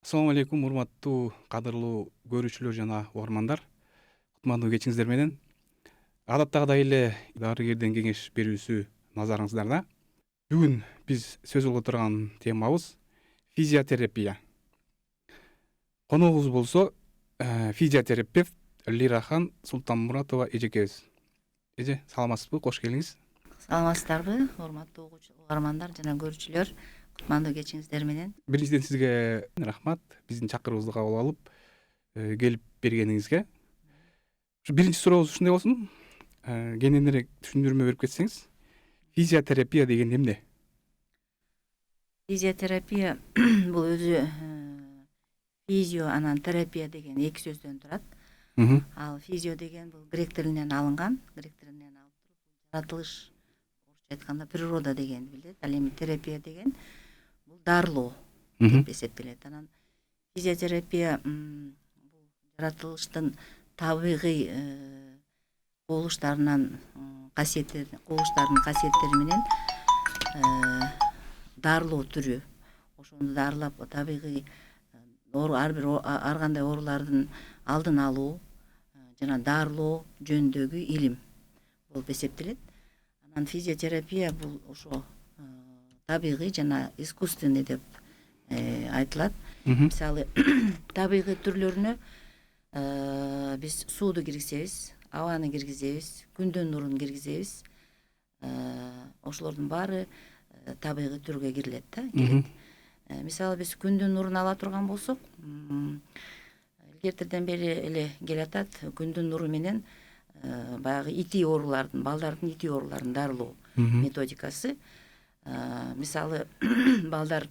Assalamu алейкум, урматтуу кадырлуу көрүүчүлөр жана угармандар. Кутмандуу кечиңиздер менен. Адаттагыдай эле дарыгерден кеңеш берүүсү назарыңыздарда. Бүгүн биз сөз кылып турган темабыз физиотерапия. Коногубуз болсо физиотерапевт Лирахан Султанмуратова эжекебиз. Эже, саламатсызбы? Кош келиңиз. Саламатсыздарбы, урматтуу угармандар жана көрүүчүлөр? Кутмандуу кечиңиздер менен. Биринчиден сизге рахмат, биздин чакыруубузду кабыл алып келип бергениңизге. Биринчи сурообуз ушундай болсун. Кененирээк түшүндүрмө берип кетсеңиз, физиотерапия деген эмне? Физиотерапия бул өзү физио анан терапия деген эки сөздөн турат. Ал физио деген бул грек тилинен алынган, жаратылыш, орусча айтканда природа дегенди билдирет. Ал эми терапия деген бул дарылоо деп эсептелет. Анан физиотерапия бул жаратылыштын табигый кубулуштарынын касиеттери менен дарылоо түрү. Ошону дарылап табигый ар кандай оорулардын алдын алуу жана дарылоо жөнүндөгү илим болуп эсептелет. Анан физиотерапия бул ошо табигый жана искусственный деп айтылат. Мисалы, табигый түрлөрүнө биз сууду киргизебиз, абаны киргизебиз, күндүн нурун киргизебиз. Ошолордун баары табигый түргө кирилет да. Мисалы, биз күндүн нурун ала турган болсок, илгертеден бери эле келатат, күндүн нуру менен баягы ити оорулардын, балдардын ити ооруларын дарылоо методикасы. Мисалы, балдар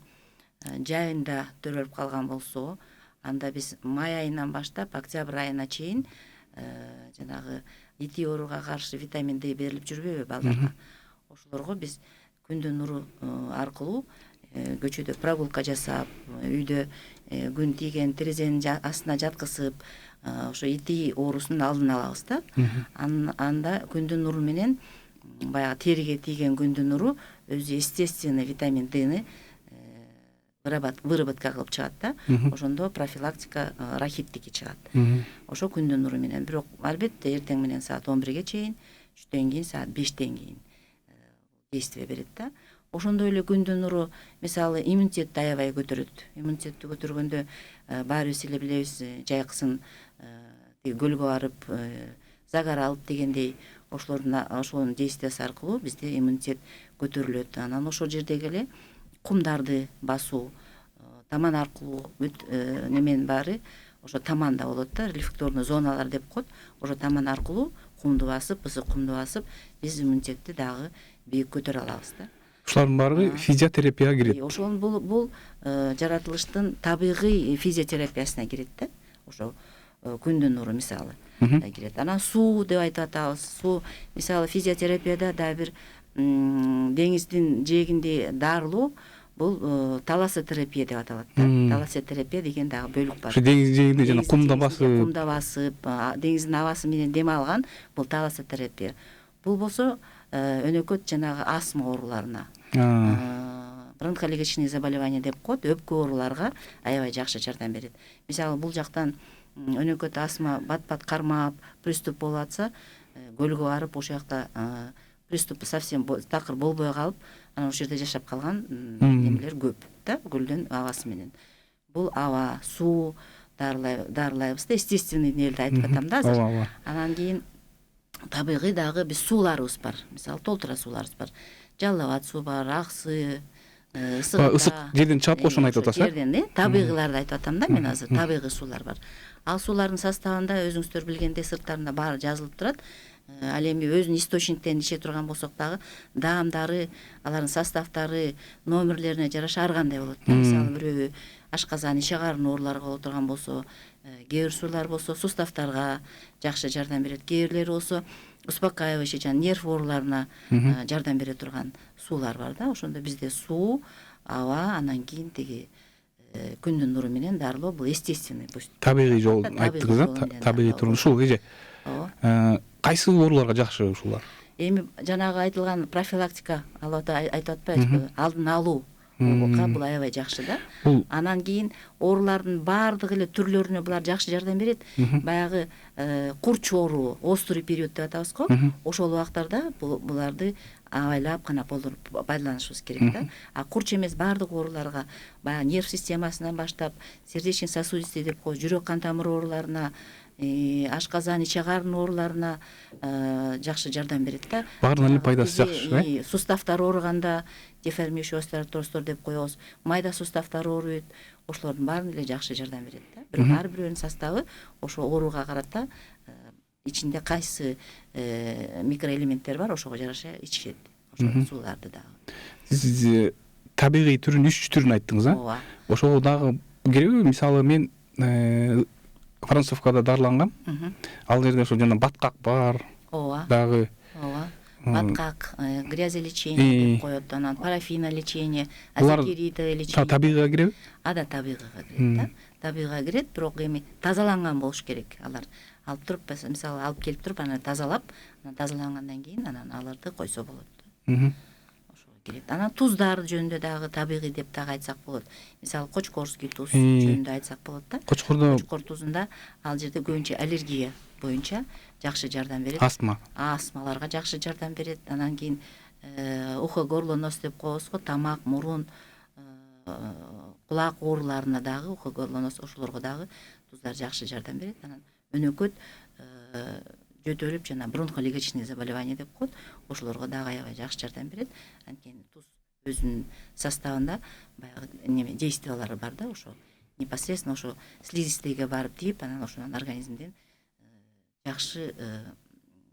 жайында төрөлүп калган болсо, анда биз май айынан баштап октябрь айына чейин жанагы ити ооруга каршы витамин D берилип жүрбөйбү балдарга? Ошолорго биз күндүн нуру аркылуу көчөдө прогулка жасап, үйдө күн тийген терезенин астына жаткызып, ошо ити оорусунун алдын алабыз да. Анда күндүн нуру менен баягы териге тийген күндүн нуру өзү естественный витамин D'ни выработка кылып чыгат да. Ошондо профилактика рахиттики чыгат. Ошо күндүн нуру менен. Бирок албетте эртең менен саат 11-ге чейин, түштөн кийин саат 5-тен кийин действие берет да. Ошондой эле күндүн нуру, мисалы, иммунитетти аябай көтөрөт. Иммунитетти көтөргөндө баарыбыз эле билебиз, жайкысын көлгө барып, загар алып дегендей, ошонун действиясы аркылуу бизде иммунитет көтөрүлөт. Анан ошол жердеги эле кумдарды басуу, таман аркылуу неменин баары ошо таманда болот да, рефлекторный зоналар деп коет. Ошо таман аркылуу кумду басып, ысык кумду басып, биз иммунитетти дагы бийик көтөрө алабыз да. Ушулардын баары физиотерапияга кирет. Ошол бул жаратылыштын табигый физиотерапиясына кирет да. Ошо күндүн нуру мисалы кирет. Анан суу деп айтып атабыз. Суу, мисалы, физиотерапияда да бир деңиздин жээгинде дарылоо, бул талассотерапия деп аталат да. Талассотерапия деген дагы бөлүк бар. Ошо деңиз жээгинде жана кумда басып, деңиздин абасы менен дем алган, бул талассотерапия. Бул болсо өнөкөт жанагы астма ооруларына, бронхолегочный заболевание деп коет, өпкө ооруларга аябай жакшы жардам берет. Мисалы, бул жактан өнөкөт астма бат-бат кармап, приступ болуп атса, көлгө барып, ошол жакта приступ совсем такыр болбой калып, анан ошол жерде жашап калган немелер көп да, көлдүн абасы менен. Бул аба, суу дарылайбыз да, естественный нелди айтып атам да азыр. Анан кийин табигый дагы биз сууларыбыз бар. Мисалы, толтура сууларыбыз бар. Жалал абад суу бар, Аксы, ысык жерден чыгат го, ошону айтып атасыз. Жерден, табигыйларды айтып атам да мен азыр. Табигый суулар бар. Ал суулардын составында өзүңүздөр билгендей сырттарында баары жазылып турат. Ал эми өзүнүн источниктен иче турган болсок дагы даамдары, алардын составдары, номерлерине жараша ар кандай болот. Мисалы, бирөө ашказан, иче карын ооруларга боло турган болсо, кээ бир суулар болсо суставтарга жакшы жардам берет. Кээ бирлери болсо успокаивающий, жана нерв ооруларына жардам бере турган суулар бар да. Ошондо бизде суу, аба, анан кийин тиги күндүн нуру менен дарылоо бул естественный пусть табигый жол айттыңыз да, табигый тургун ушул эже. ооба. Кайсы ооруларга жакшы ушулар? Эми жанагы айтылган профилактика айтып атпайбызбы, алдын алуу бул аябай жакшы да. Анан кийин оорулардын баардык эле түрлөрүнө булар жакшы жардам берет. Баягы курч оору, острый период деп атабыз го. Ошол убактарда буларды абайлап гана пайдаланышыбыз керек да. А курч эмес баардык ооруларга, баягы нерв системасынан баштап, сердечно-сосудистый деп коебуз, жүрөк кан тамыр ооруларына, ашказан, иче карын ооруларына жакшы жардам берет да. Баарынын эле пайдасы жакшы, суставтар ооруганда деформирующий остеоартроздор деп коебуз, майда суставтар ооруйт, ошолордун баарын эле жакшы жардам берет да. Бирок ар бирөөнүн составы ошо ооруга карата ичинде кайсы микроэлементтер бар, ошого жараша ичишет. Ошол сууларды дагы. Сиз табигый түрүн 3 түрүн айттыңыз, ооба. Ошого дагы кереби? Мисалы мен Воронцовкада дарылангам. Ал жерде ошо жана баткак бар. Ооба. Дагы баткак, грязелечение деп коет, анан парафинолечение, азокеритолечение. Табигыйга киреби? Да, табигыйга кирет да. Табигыйга кирет, бирок эми тазаланган болуш керек. Алар алып туруп, мисалы алып келип туруп, анан тазалап, анан тазалангандан кийин анан аларды койсо болот. Ошого кирет. Анан туздар жөнүндө дагы табигый деп дагы айтсак болот. Мисалы кочкорский туз жөнүндө айтсак болот да. Кочкор тузунда ал жерде көбүнчө аллергия боюнча жакшы жардам берет. Астмаларга жакшы жардам берет. Анан кийин ухо горло нос деп коебуз го, тамак, мурун, кулак ооруларына дагы, ухо горло нос ошолорго дагы туздар жакшы жардам берет. Анан өнөкөт жөтөлүп жана бронхолегочный заболевание деп коет, ошолорго дагы аябай жакшы жардам берет. Анткени туз өзүнүн составында баягы неме действиялары бар да, ошо непосредственно ошо слизистыйга барып тийип, анан ошонун организмден жакшы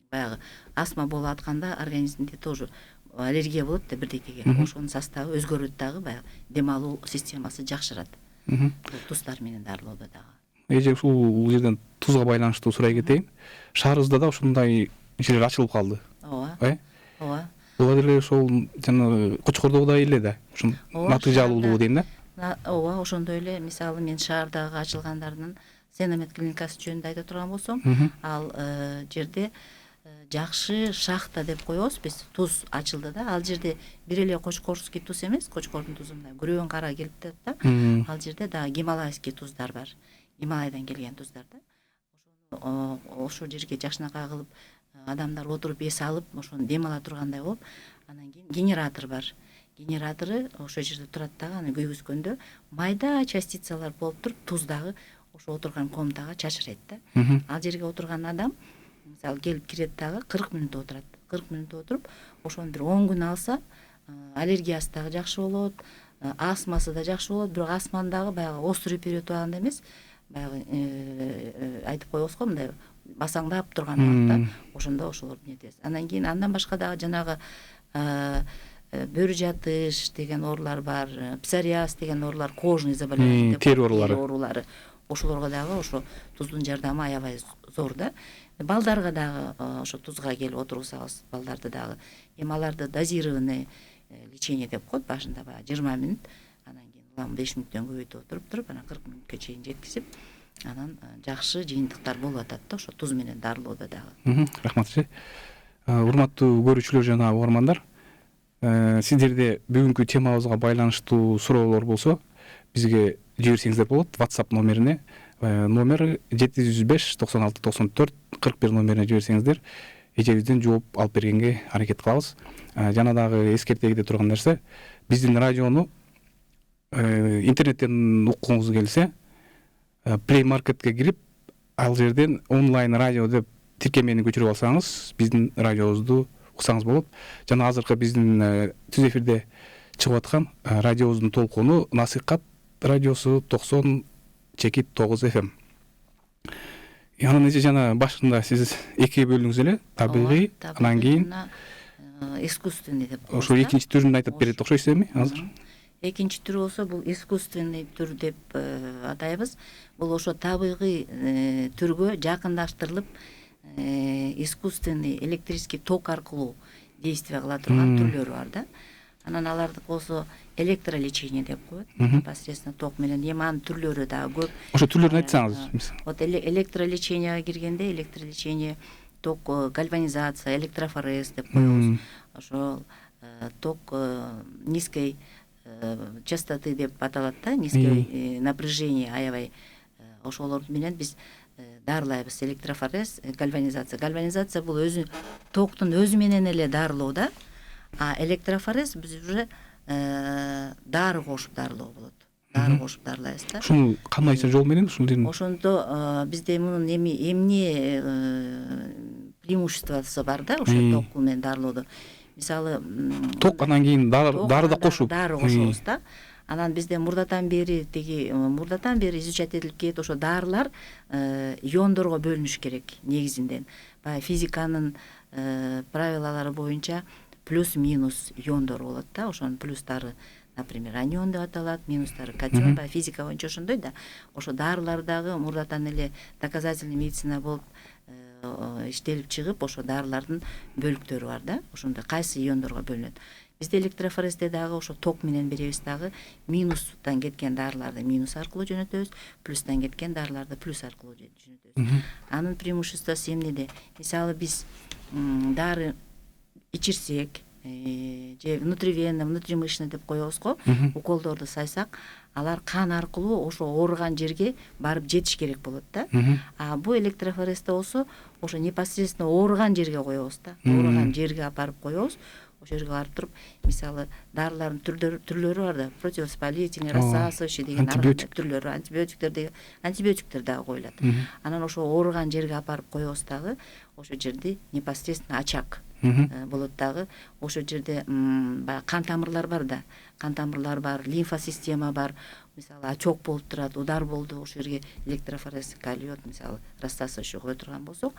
баягы астма болуп атканда организмде тоже аллергия болот да бирдекеге. Ошонун составы өзгөрөт дагы, баягы дем алуу системасы жакшырат. Бул туздар менен дарылоодо дагы. Эже ушул жерден тузга байланыштуу сурай кетейин. Шаарыбызда да ошондой жерлер ачылып калды. Ооба. Ооба. Бул деле ошол жана Кочкордогудай эле да. Ушун натыйжалуулугу дейм да. Ооба, ошондой эле. Мисалы мен шаардагы ачылгандардын Сеномед клиникасы жөнүндө айта турган болсом, ал жерде жакшы шахта деп коебуз биз, туз ачылды да. Ал жерде бир эле кочкорский туз эмес, кочкордун тузунда күрөөн кара келип атат да. Ал жерде дагы гималайский туздар бар. Гималайдан келген туздар да. Ошол жерге жакшынакай кылып адамдар отуруп эс алып, ошону дем ала тургандай болуп, анан кийин генератор бар. Генератору ошол жерде турат дагы, аны күйгүзгөндө майда частицалар болуп туруп, туз дагы ошо отурган комнатага чачырайт да. Ал жерге отурган адам мисалы келип кирет дагы 40 мүнөт отурат. 40 мүнөт отуруп, ошону бир 10 күн алса, аллергиясы дагы жакшы болот, астмасы да жакшы болот, бирок астманы дагы баягы острый период убагында эмес, баягы айтып коебуз го, мындай басаңдап турган убакта, ошондо ошолорду нетебиз. Андан кийин андан башка дагы жанагы бөрү жатыш деген оорулар бар, псориаз деген оорулар, кожный заболевание деп тери оорулары. Ошолорго дагы ошо туздун жардамы аябай зор да. Балдарга дагы ошо тузга келип отургузабыз, балдарды дагы. Эми аларды дозированный лечение деп коет, башында баягы 20 мүнөт, анан кийин 5 мүнөттөн көбөйтүп туруп, анан 40 мүнөткө чейин жеткизип, анан жакшы жыйынтыктар болуп атат да, ошо туз менен дарылоодо дагы. Рахмат. Урматтуу көрүүчүлөр жана угармандар, сиздерде бүгүнкү темабызга байланыштуу суроолор болсо, бизге жиберсеңиздер болот. WhatsApp номерине, номер 705 96 94 41 номерине жиберсеңиздер, эжебизден жооп алып бергенге аракет кылабыз. Жана дагы эскерте кете турган нерсе, биздин радиону интернеттен уккуңуз келсе, Play Marketке кирип, ал жерден онлайн радио деп тиркемени көчүрүп алсаңыз, биздин радиобузду уксаңыз болот. Жана азыркы биздин түз эфирде чыгып аткан радиобуздун толкуну Насыйкат радиосу 90,9 FM. Анан эже жана башында сиз эки бөлдүңүз эле, табигый, анан кийин искусственный деп коебуз. Ошо экинчи түрүн айтып берет окшойсуз эми азыр? Экинчи түрү болсо бул искусственный түр деп атайбыз. Бул ошо табигый түргө жакындаштырылып, искусственный электрический ток аркылуу действие кыла турган түрлөрү бар да. Анан алардык болсо электролечение деп коет. Непосредственно ток менен. Эми анын түрлөрү дагы көп. Ошо түрлөрүн айтсаңыз. Вот электролеченияга киргенде электролечение, ток гальванизация, электрофорез деп коебуз. Ошол ток низкой частоты деп аталат да, низкое напряжение аябай. Ошолор менен биз дарылайбыз. Электрофорез, гальванизация. Гальванизация бул өзү токтун өзү менен эле дарылоо да. А электрофорез биз уже дары кошуп дарылоо болот. Дары кошуп дарылайбыз да. Ушуну кандайча жол менен ушул ошондо бизде мунун эмне преимуществосу бар да, ошо ток менен дарылоодо. Мисалы, ток анан кийин дары да кошуп. Дары кошобуз да. Анан бизде мурдатан бери изучать этилип келет, ошо дарылар иондорго бөлүнүш керек негизинен. Баягы физиканын правилалары боюнча плюс-минус иондор болот да. Ошонун плюстары, например, анион деп аталат, минустары катион. Баягы физика боюнча ошондой да. Ошо дарылар дагы мурдатан эле доказательный медицина болуп иштелип чыгып, ошо дарылардын бөлүктөрү бар да. Ошондо кайсы иондорго бөлүнөт. Бизде электрофорезде дагы ошо ток менен беребиз дагы. Минустан кеткен дарыларды минус аркылуу жөнөтөбүз, плюстан кеткен дарыларды плюс аркылуу жөнөтөбүз. Анын преимуществосу эмнеде? Мисалы, биз дары ичирсек, же внутривенно, внутримышечно деп коебуз го, уколдорду сайсак, алар кан аркылуу ошо ооруган жерге барып жетиш керек болот да. А бул электрофорезде болсо ошо непосредственно ооруган жерге коебуз да. Ооруган жерге апарып коебуз. Ошол жерге барып туруп, мисалы, дарылардын түрлөрү бар да, противовоспалительный, рассасывающий деген түрлөрү, антибиотиктер дагы коюлат. Анан ошо ооруган жерге апарып коебуз дагы, ошол жерде непосредственно очаг болот дагы. Ошол жерде баягы кан тамырлар бар да, кан тамырлар бар, лимфа система бар. Мисалы, отек болуп турат, удар болду, ошол жерге электрофорез калиот, мисалы, рассасывающий кое турган болсок,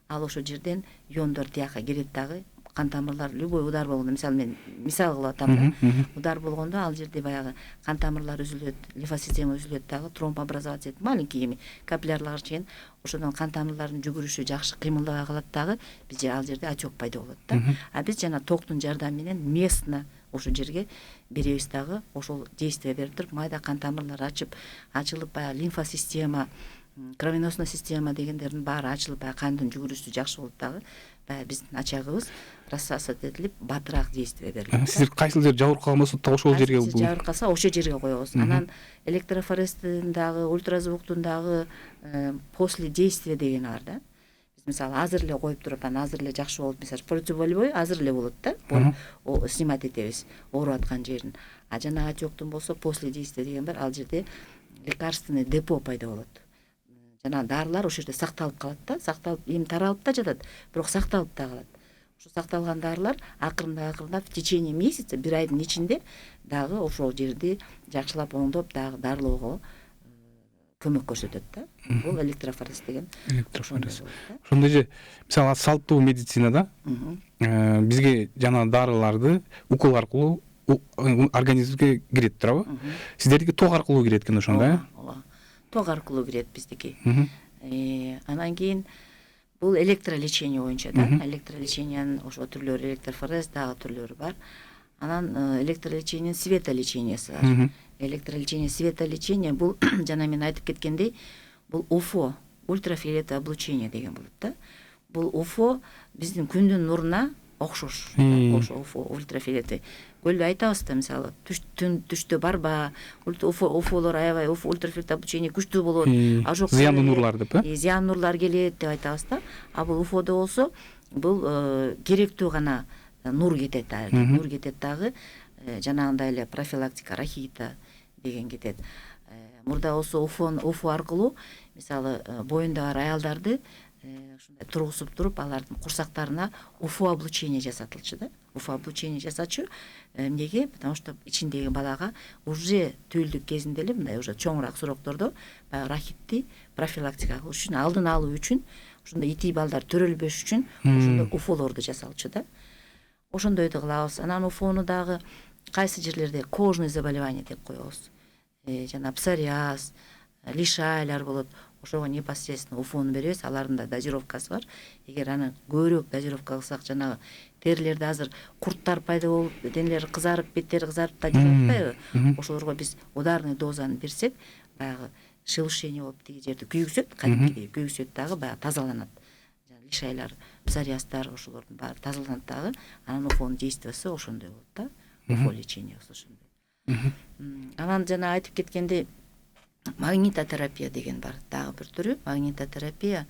ал ошол жерден иондор тияка келет дагы. Кан тамырлар, любой удар болгондо, мисалы, мен мисал кылып атам да, удар болгондо ал жерде баягы кан тамырлар үзүлөт, лимфа система үзүлөт дагы, тромб образоваться этип, маленький эми капиллярлар чейин, ошондон кан тамырлардын жүгүрүшү жакшы кыймылдабай калат дагы, бизде ал жерде отек пайда болот да. А биз жана токтун жардамы менен местно ошол жерге беребиз дагы, ошол действие берип туруп, майда кан тамырлар ачылып, баягы лимфа система, кровеносная система дегендердин баары ачылып, баягы кандын жүгүрүшү жакшы болот дагы. Баягы биздин очагыбыз рассасывать этилип, батыраак действие берилет. Сиздер кайсыл жер жабыркаган болсо да ошол жерге жабыркаса ошол жерге коебуз. Анан электрофорезтин дагы, ультразвуктун дагы после действия дегени бар да. Биз мисалы азыр эле коюп туруп, анан азыр эле жакшы болуп, мисалы противоболевой азыр эле болот да. Снимать этебиз ооруп аткан жерин. А жанагы отектун болсо после действия деген бар, ал жерде лекарственный депо пайда болот. Жана дарылар ошол жерде сакталып калат да, сакталып, эми таралып да жатат, бирок сакталып да калат. Ошо сакталган дарылар акырындап в течение месяца, бир айдын ичинде дагы ошол жерди жакшылап оңдоп, дагы дарылоого көмөк көрсөтөт да. Бул электрофорез деген. Электрофорез. Ошондой же, мисалы, салттуу медицинада бизге жана дарыларды укол аркылуу организмге кирет, туурабы? Сиздердики ток аркылуу кирет экен ошондо, ооба. Ток аркылуу кирет биздики. Анан кийин бул электролечение боюнча да. Электролечениянын ошо түрлөрү, электрофорез дагы түрлөрү бар. Анан электролечениянын светолечениясы бар. Электролечение, светолечение бул жана мен айтып кеткендей, бул УФО, ультрафиолетовое облучение деген болот да. Бул УФО биздин күндүн нуруна окшош. Ошо УФО, ультрафиолетовый. Көлдө айтабыз да, мисалы, түштө барба, УФОлор аябай, ультрафиолетовое облучение күчтүү болот. Зыяндуу нурлар деп, зыян нурлар келет деп айтабыз да. А бул УФОдо болсо, бул керектүү гана нур кетет дагы. Нур кетет дагы, жанагындай эле профилактика рахита деген кетет. Мурда болсо УФО аркылуу, мисалы, боюнда бар аялдарды ушундай тургузуп туруп, алардын курсактарына УФО облучение жасатылчу да. УФО облучение жасачу. Эмнеге? Потому что ичиндеги балага уже түйүлдүк кезинде эле мындай уже чоңураак сроктордо баягы рахитти профилактика кылыш үчүн, алдын алуу үчүн, ошондой ити балдар төрөлбөш үчүн ошондой УФОлорду жасалчу да. Ошондойду кылабыз. Анан УФОну дагы кайсы жерлерде кожный заболевание деп коебуз. Жана псориаз, лишайлар болот. Ошого непосредственно УФОну беребиз, алардын да дозировкасы бар. Эгер аны көбүрөөк дозировка кылсак, жанагы терилерде азыр курттар пайда болуп денелери кызарып, беттери кызарып да жүрүп атпайбы? Ошолорго биз ударный дозаны берсек, баягы шелушение болуп тиги жерди күйгүзөт, кадимкидей күйгүзөт дагы, баягы тазаланат. Лишайлар, псориаздар ошолордун баары тазаланат дагы. Анан УФОнун действиясы ошондой болот да. УФО лечениясы ошондой. Анан жана айтып кеткендей, магнитотерапия деген бар, дагы бир түрү. Магнитотерапия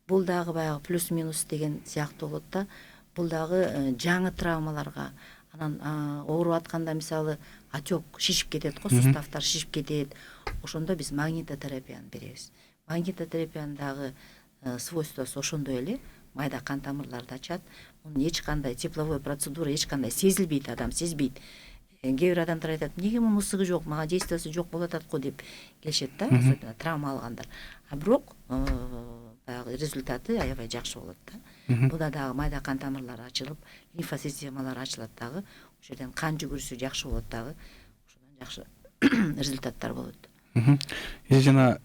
бул дагы баягы плюс-минус деген сыяктуу болот да. Бул дагы жаңы травмаларга, анан ооруп атканда мисалы отек шишип кетет го, суставтар шишип кетет. Ошондо биз магнитотерапияны беребиз. Магнитотерапиянын дагы свойствосу ошондой эле, майда кан тамырларды ачат. Мунун эч кандай тепловой процедура эч кандай сезилбейт, адам сезбейт. Кээ бир адамдар айтат, неге мунун ысыгы жок, мага действиясы жок болуп атат го деп келишет да, особенно травма алгандар. А бирок баягы результаты аябай жакшы болот да. Буда дагы майда кан тамырлары ачылып, лимфосистемалары ачылат дагы. Ошол жерден кан жүгүрүшү жакшы болот дагы. Ошондон жакшы результаттар болот. Жана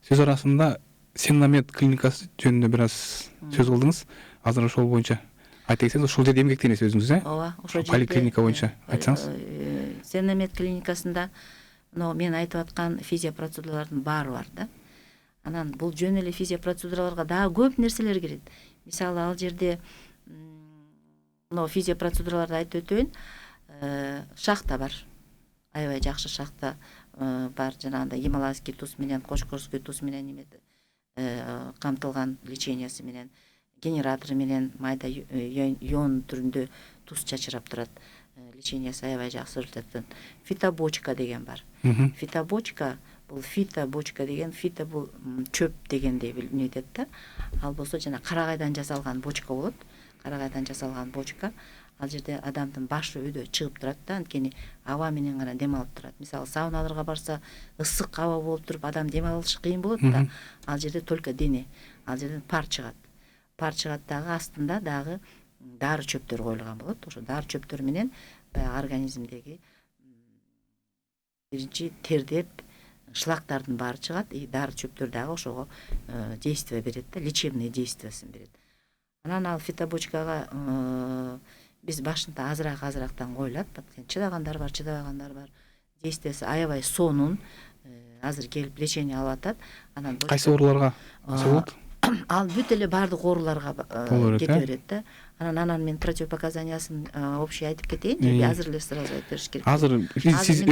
сөз арасында Сеннамед клиникасы жөнүндө бир аз сөз кылдыңыз. Азыр ошол боюнча айта кетсеңиз, ошол жерде эмгектенесиз өзүңүз, Ооба, ошол жерде поликлиника боюнча айтсаңыз. Сеннамед клиникасында мен айтып аткан физиопроцедуралардын баары бар да. Анан бул жөн эле физиопроцедураларга дагы көп нерселер кирет. Мисалы ал жерде физиопроцедураларды айтып өтөйүн. Шахта бар. Аябай жакшы шахта бар. Жанагындай гималайский туз менен, кошкорский туз менен камтылган лечениясы менен, генератору менен майда ион түрүндө туз чачырап турат. Лечениясы аябай жакшы результаттан. Фитобочка деген бар. Фитобочка бул фитобочка деген, фито бул чөп дегендей билинет да. Ал болсо жана карагайдан жасалган бочка болот. Карагайдан жасалган бочка. Ал жерде адамдын башы өйдө чыгып турат да, анткени аба менен гана дем алып турат. Мисалы сауналарга барса, ысык аба болуп туруп адам дем алышы кыйын болот да. Ал жерде только дене. Ал жерден пар чыгат. Пар чыгат дагы, астында дагы дары чөптөр коюлган болот. Ошо дары чөптөр менен баягы организмдеги биринчи тердеп шлактардын баары чыгат, и дары чөптөр дагы ошого действие берет да, лечебный действиясын берет. Анан ал фитобочкага биз башында азыраак-азыраактан коюлат. Чыдагандар бар, чыдабагандар бар. Действиясы аябай сонун. Азыр келип лечение алып атат. Анан Кайсы ооруларга болот? Ал бүт эле баардык ооруларга кете берет да. Анан мен противопоказаниясын общий айтып кетейин, же азыр эле сразу айтып бериш керек? Азыр сиз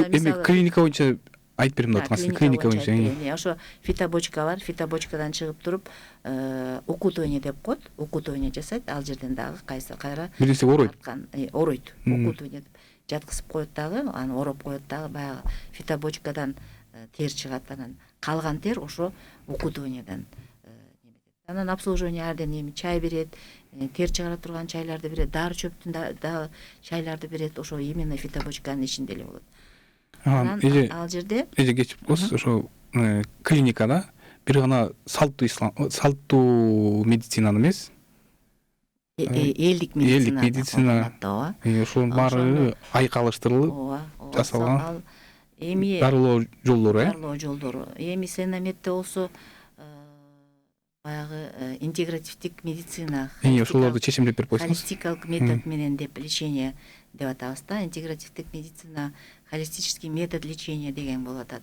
клиника боюнча айтып берем деп аткансыз. Клиника боюнча. Ошо фитобочка бар. Фитобочкадан чыгып туруп укутывание деп коет. Укутывание жасайт. Ал жерден дагы кайра биринчи оройт. Оройт. Укутывание деп жаткызып коет дагы, аны ороп коет дагы. Баягы фитобочкадан тер чыгат, анан калган тер ошо укутываниедан. Анан обслуживание арден чай берет, тер чыгара турган чайларды берет, дары чөптүн дагы чайларды берет. Ошо именно фитобочканын ичинде эле болот. Анан ал жерде кечип коесуз, ошо клиникада бир гана салттуу медицинаны эмес, элдик медицина, ошонун баары айкалыштырылып жасалган. Эми дарылоо жолдору, дарылоо жолдору. Эми Сеннамедде болсо баягы интегративдик медицина, ошолорду чечимдеп берип койсуңуз. Холистикалык метод менен деп лечение деп атабыз да. Интегративдик медицина, холистический метод лечения деген болуп атат.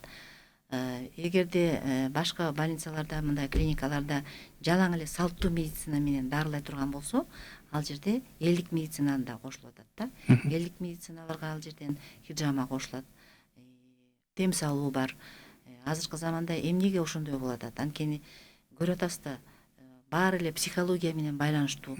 Эгерде башка больницаларда, мындай клиникаларда жалаң эле салттуу медицина менен дарылай турган болсо, ал жерде элдик медицинаны да кошулуп атат да. Элдик медициналарга ал жерден хиджама кошулат. Дем салуу бар. Азыркы заманда эмнеге ошондой болуп атат? Анткени көрүп атасыз да, баары эле психология менен байланыштуу.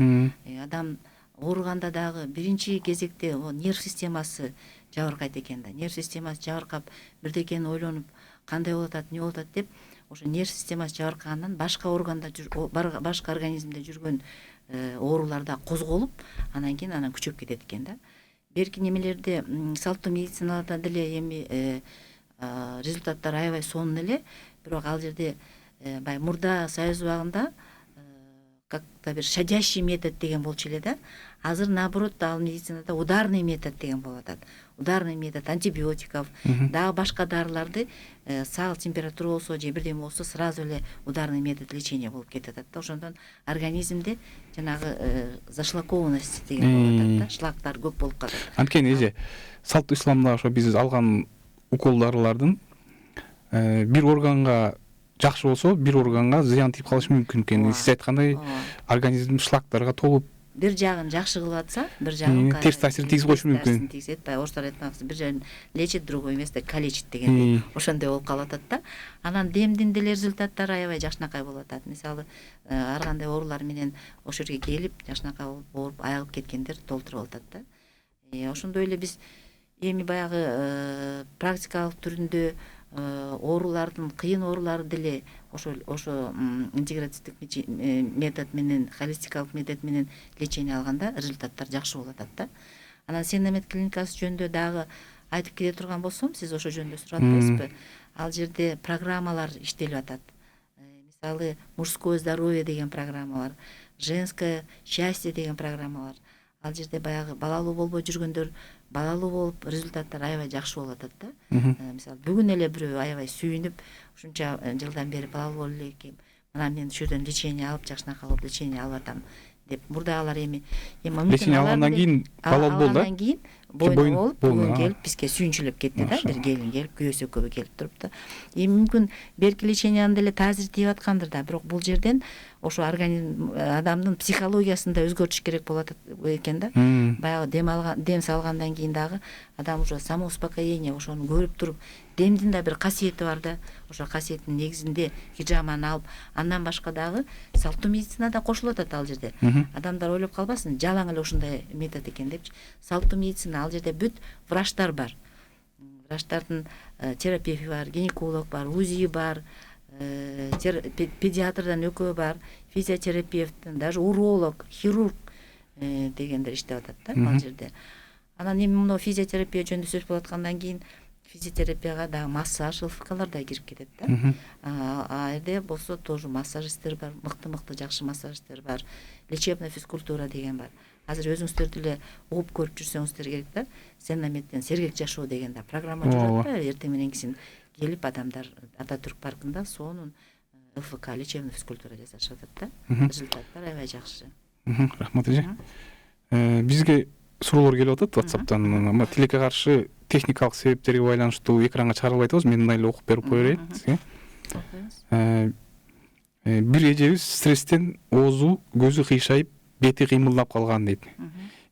Адам ооруганда дагы биринчи кезекте нерв системасы жабыркайт экен да. Нерв системасы жабыркап, бирдекени ойлонуп, кандай болуп атат, эмне болуп атат деп, ошо нерв системасы жабыркагандан башка органда башка организмде жүргөн оорулар да козголуп, анан кийин күчөп кетет экен да. Берки немелерде салттуу медициналарда деле эми результаттар аябай сонун эле, бирок ал жерде мурда Союз убагында как-то бир щадящий метод деген болчу эле да. Азыр наоборот ал медицинада ударный метод деген болуп атат. Ударный метод антибиотиков, дагы башка дарыларды сал температура болсо же бирдеме болсо сразу эле ударный метод лечения болуп кетип атат да. Ошондон организмде жанагы зашлакованность деген болуп атат да, шлактар көп болуп калат. Анткени эже салттуу исламда ошо биз алган укол дарылардын бир органга жакшы болсо бир органга зыян тийип калышы мүмкүн экенин сиз айткандай организм шлактарга толуп бир жагын жакшы кылып атса, бир жагын терс таасирин тийгизип коюшу мүмкүн. Тийгизет, баягы орустар айткан бир жагын лечит, другой место калечит дегендей. Ошондой болуп калып атат да. Анан демдин деле результаттары аябай жакшынакай болуп атат. Мисалы, ар кандай оорулар менен ошол жерге келип, жакшынакай ооруп, айыгып кеткендер толтуруп атат да. Ошондой эле биз эми баягы практикалык түрүндө оорулардын, кыйын ооруларды деле ошо интегративдик метод менен, холистикалык метод менен лечение алганда результаттар жакшы болуп атат да. Анан Сеннамед клиникасы жөнүндө дагы айтып кете турган болсом, сиз ошо жөнүндө сурап атпайсызбы? Ал жерде программалар иштелип атат. Мисалы, мужское здоровье деген программалар, женское счастье деген программалар. Ал жерде баягы балалуу болбой жүргөндөр балалуу болуп результаттар аябай жакшы болуп атат да. Мисалы, бүгүн эле бирөө аябай сүйүнүп, ушунча жылдан бери балалуу боло элекем. Мына мен ушул жерден лечение алып, жакшынакай болуп лечение алып атам деп. Мурдагылар эми лечение алгандан кийин балалуу болду да. Алгандан кийин бойну болуп, бүгүн келип бизге сүйүнчүлөп кетти да. Бир келин келип, күйөөсү экөбү келип турупту. Эми мүмкүн берки леченияны деле таасири тийип аткандыр да, бирок бул жерден ошо организм адамдын психологиясында өзгөртүш керек болот экен да. Баягы дем салгандан кийин дагы адам уже самоуспокоение ошону көрүп туруп, демдин да бир касиети бар да. Ошо касиеттин негизинде хиджаманы алып, андан башка дагы салттуу медицина да кошулуп атат ал жерде. Адамдар ойлоп калбасын, жалаң эле ушундай метод экен депчи. Салттуу медицина ал жерде бүт врачтар бар. Врачтардын терапевти бар, гинеколог бар, УЗИ бар, педиатрдан экөө бар, физиотерапевт, даже уролог, хирург дегендер иштеп атат да ал жерде. Анан эми мына физиотерапия жөнүндө сөз болуп аткандан кийин физиотерапияга дагы массаж, ЛФКлар да кирип кетет да. А жерде болсо тоже массажисттер бар, мыкты жакшы массажисттер бар, лечебная физкультура деген бар. Азыр өзүңүздөр деле угуп көрүп жүрсөңүздөр керек да. Сеннамедден сергек жашоо деген да программа жүрөт да. Эртең мененкисин келип адамдар Ататүрк паркында сонун ЛФК лечебная физкультура жасашып атат да. Результаттар аябай жакшы. Рахмат эже. Бизге суроолор келип атат WhatsApp'тан. Ама тилекке каршы техникалык себептерге байланыштуу экранга чыгарылбай атабыз. Мен мындай эле окуп берип кое берейин сизге. Бир эжебиз стресстен оозу, көзү кыйшайып, бети кыймылдап калган дейт.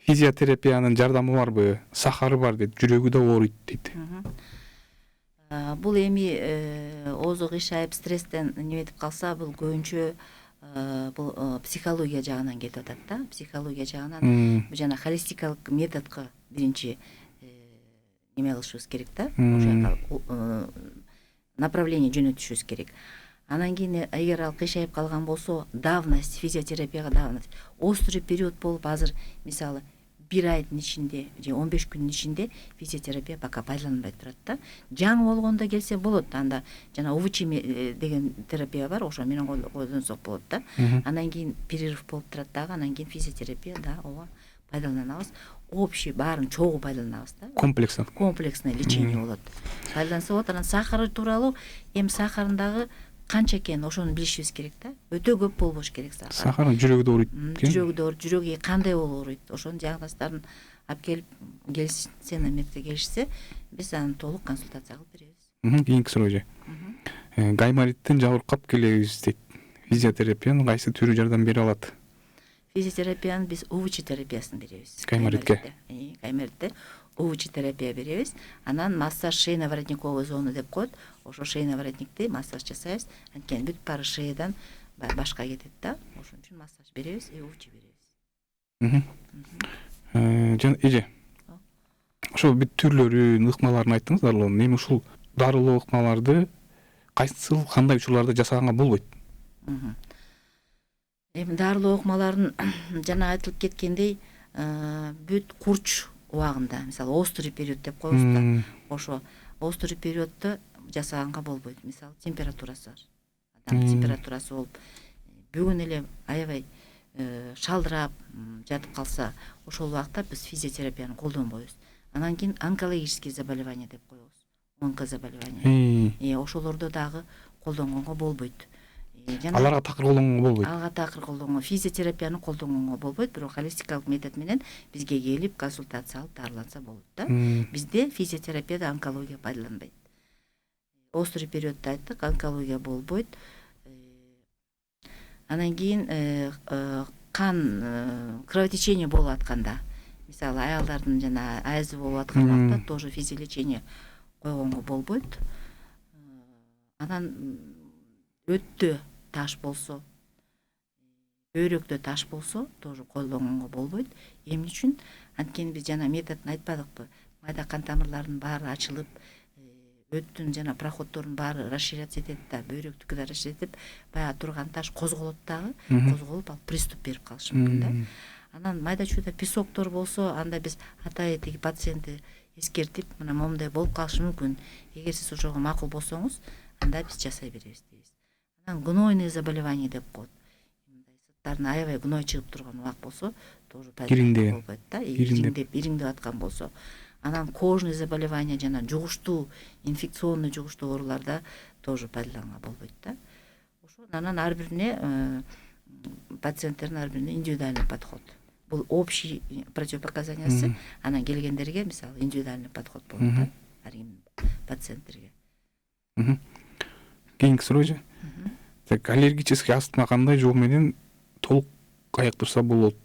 Физиотерапиянын жардамы барбы? Сахары бар дейт, жүрөгү да ооруйт дейт. Бул эми оозу кыйшайып, стресстен неметип калса, бул көбүнчө бул психология жагынан кетип атат да. Психология жагынан бул жана холистикалык методко биринчи неме кылышыбыз керек да. Ошо направление жөнөтүшүбүз керек. Анан кийин эгер ал кыйшайып калган болсо, давность, физиотерапияга давность, острый период болуп, азыр мисалы 1 айдын ичинде же 15 күндүн ичинде физиотерапия пока пайдаланбай турат да. Жаңы болгондо келсе болот, анда жана УВЧ деген терапия бар, ошо менен колдонсок болот да. Анан кийин перерыв болуп турат дагы, анан кийин физиотерапия да, ооба пайдаланабыз. Общий баарын чогуу пайдаланабыз да. Комплексный лечение болот. Пайдаланса болот. Анан сахары тууралуу, эми сахарындагы канча экенин ошону билишибиз керек да. Өтө көп болбош керек сахар. Сахар жүрөгү да ооруйт. Жүрөгү да ооруйт, жүрөгү кандай болуп ооруйт, ошонун диагноздорун алып келип Сеннамедке келишсе, биз аны толук консультация кылып беребиз. Кийинки суроо же. Гаймориттен жабыркап келебиз дейт. Физиотерапиянын кайсы түрү жардам бере алат? Физиотерапияны биз УВЧ терапиясын беребиз. Гайморитке. Гайморитте УВЧ терапия беребиз. Анан массаж шейно-воротниковой зоны деп коет. Ошо шейно-воротникти массаж жасайбыз. Анткени бүт баары шеядан башка кетет да. Ошон үчүн массаж беребиз, УВЧ беребиз. Жана эже. Ошо бүт түрлөрүн, ыкмаларын айттыңыз дарылоонун. Эми ушул дарылоо ыкмаларды кайсыл кандай учурларда жасаганга болбойт? Эми дарылоо ыкмаларын жана айтылып кеткендей, бүт курч убагында, мисалы острый период деп коебуз да. Ошо острый периодто жасаганга болбойт. Мисалы температурасы бар. Адамдын температурасы болуп, бүгүн эле аябай шалдырап жатып калса, ошол убакта биз физиотерапияны колдонбойбуз. Анан кийин онкологический заболевание деп коебуз. Онкозаболевание. Ошолордо дагы колдонгонго болбойт. Аларга такыр колдонгонго болбойт. Алга такыр колдонгонго, физиотерапияны колдонгонго болбойт, бирок холистикалык метод менен бизге келип консультация алып дарыланса болот да. Бизде физиотерапияда онкология пайдаланбайт. Острый периодто айттык, онкология болбойт. Анан кийин кан кровотечение болуп атканда, мисалы аялдардын жана айызы болуп аткан убакта тоже физиолечение койгонго болбойт. Анан өттө таш болсо, бөйрөктө таш болсо тоже колдонгонго болбойт. Эмне үчүн? Анткени биз жана методун айтпадыкпы? Майда кан тамырлардын баары ачылып, өттүн жана проходдордун баары расширяться этет да, бөйрөктүкү да расширяться этип, баягы турган таш козголот дагы, козголуп ал приступ берип калышы мүмкүн да. Анан майда чүйдө песоктор болсо, анда биз атайы тиги пациентти эскертип, мына момундай болуп калышы мүмкүн. Эгер сиз ошого макул болсоңуз, анда биз жасай беребиз дейбиз. Анан гнойный заболевание деп коет. Сырттарын аябай гной чыгып турган убак болсо, тоже пайдаланууга болбойт да. Ириңдеп аткан болсо. Анан кожный заболевание жана жугуштуу, инфекционный жугуштуу ооруларда тоже пайдаланууга болбойт да. Ошо анан ар бирине пациенттердин ар бирине индивидуальный подход. Бул общий противопоказаниясы, анан келгендерге мисалы индивидуальный подход болот да, ар ким пациенттерге. Кийинки суроо же. Так, аллергический астма кандай жол менен толук айыктырса болот?